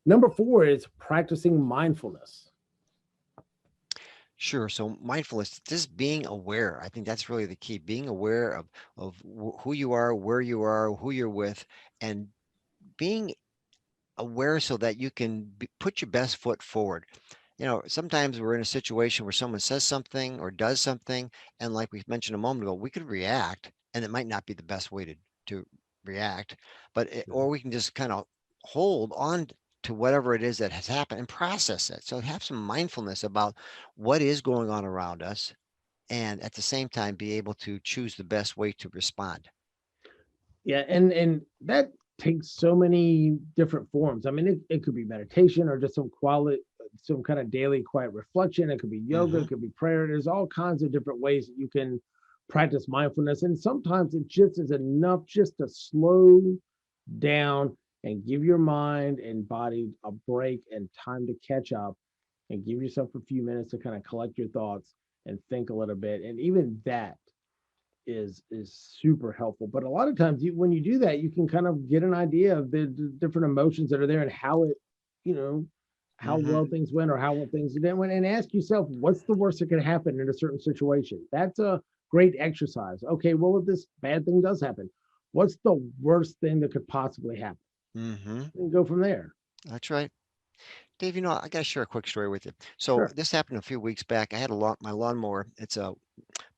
Number four is practicing mindfulness. Sure. So mindfulness, just being aware. I think that's really the key. Being aware of who you are, where you are, who you're with, and being aware so that you can put your best foot forward. Sometimes we're in a situation where someone says something or does something, and like we mentioned a moment ago, we could react, and it might not be the best way to react, or we can just kind of hold on to whatever it is that has happened and process it. So have some mindfulness about what is going on around us, and at the same time, be able to choose the best way to respond. Yeah, and that takes so many different forms. I mean, it could be meditation or just some kind of daily quiet reflection. It could be yoga, Hmm. it could be prayer. There's all kinds of different ways that you can practice mindfulness. And sometimes it just is enough just to slow down and give your mind and body a break and time to catch up and give yourself a few minutes to kind of collect your thoughts and think a little bit. And even that is super helpful. But a lot of times, when you do that, you can kind of get an idea of the different emotions that are there and how it, you know, how Hmm. well things went or how well things didn't went, and ask yourself, what's the worst that can happen in a certain situation? That's a great exercise. Okay, well, if this bad thing does happen, what's the worst thing that could possibly happen? Hmm. And go from there. That's right. Dave, I got to share a quick story with you. So Sure. this happened a few weeks back. I had my lawnmower. It's a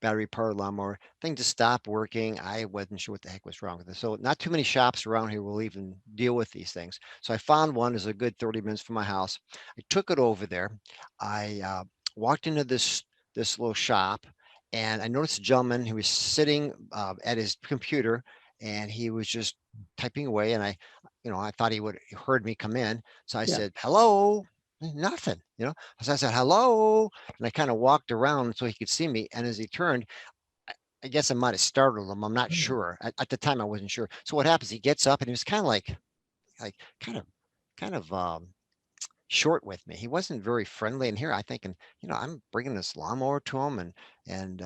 battery powered lawnmower. Thing just stopped working. I wasn't sure what the heck was wrong with it. So not too many shops around here will even deal with these things. So I found one. Is a good 30 minutes from my house. I took it over there. I walked into this little shop, and I noticed a gentleman who was sitting at his computer, and he was just typing away. And I thought he would heard me come in. So I Yeah. said, "Hello." Nothing. So I said, "Hello." And I kind of walked around so he could see me. And as he turned, I, I guess I might have startled him. I'm not sure. At the time, I wasn't sure. So what happens? He gets up and he was kind of like kind of short with me. He wasn't very friendly. And here I thinking, I'm bringing this lawnmower to him, and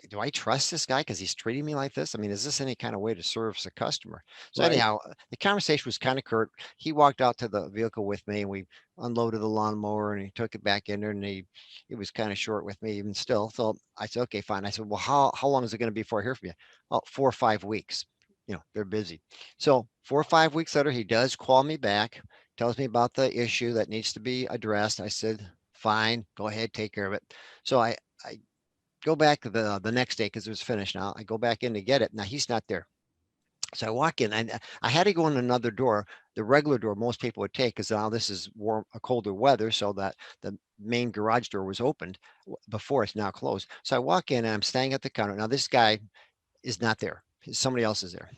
do I trust this guy because he's treating me like this? I mean, is this any kind of way to service a customer? So Right. anyhow, the conversation was kind of curt. He walked out to the vehicle with me, and we unloaded the lawnmower, and he took it back in there, and he was kind of short with me even still. So I said, okay, fine. I said, well, how long is it going to be before I hear from you? Oh, 4 or 5 weeks. They're busy. So 4 or 5 weeks later, he does call me back, tells me about the issue that needs to be addressed. I said, fine, go ahead, take care of it. So I go back the next day because it was finished now. I go back in to get it. Now he's not there. So I walk in and I had to go in another door, the regular door most people would take because now this is warm, a colder weather, so that the main garage door was opened before, it's now closed. So I walk in and I'm standing at the counter. Now this guy is not there. Somebody else is there.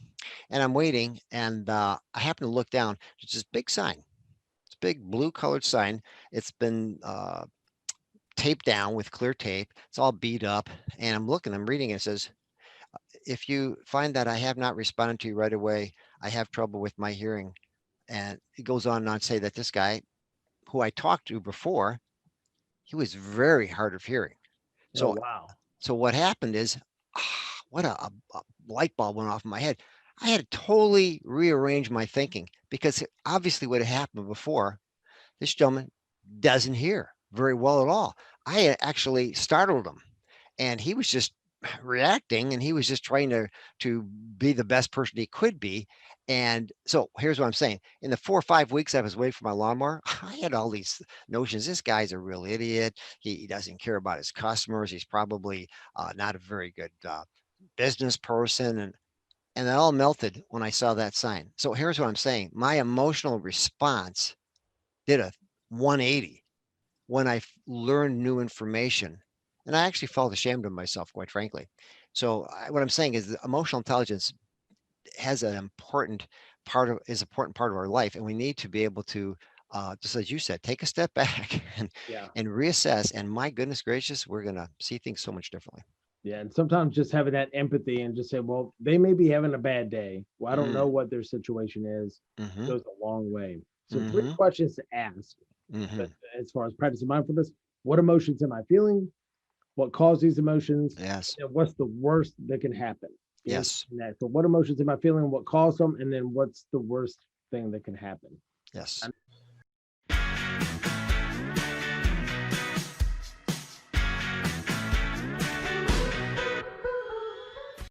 And I'm waiting, and I happen to look down. There's this big sign. It's a big blue colored sign. It's been taped down with clear tape. It's all beat up. And I'm reading it. It says, if you find that I have not responded to you right away, I have trouble with my hearing. And it goes on and on to say that this guy who I talked to before, he was very hard of hearing. Oh, So, wow. so what happened is, what a light bulb went off in my head. I had to totally rearrange my thinking because obviously what had happened before, this gentleman doesn't hear very well at all. I actually startled him, and he was just reacting, and he was just trying to be the best person he could be. And so here's what I'm saying: in the 4 or 5 weeks I was waiting for my lawnmower, I had all these notions. This guy's a real idiot. He doesn't care about his customers. He's probably not a very good business person, and it all melted when I saw that sign. So here's what I'm saying: my emotional response did a 180 when I learned new information. And I actually felt ashamed of myself, quite frankly. So what I'm saying is that emotional intelligence has an important important part of our life, and we need to be able to, just as you said, take a step back Yeah. and reassess. And my goodness gracious, we're gonna see things so much differently. Yeah, and sometimes just having that empathy and just say, well, they may be having a bad day. Well, I don't Mm, know what their situation is. mm-hmm, Goes a long way. So, three mm-hmm, questions to ask mm-hmm. as far as practicing mindfulness: what emotions am I feeling? What caused these emotions? Yes, And what's the worst that can happen? Answer yes, that. So, what emotions am I feeling? What caused them? And then what's the worst thing that can happen? yes.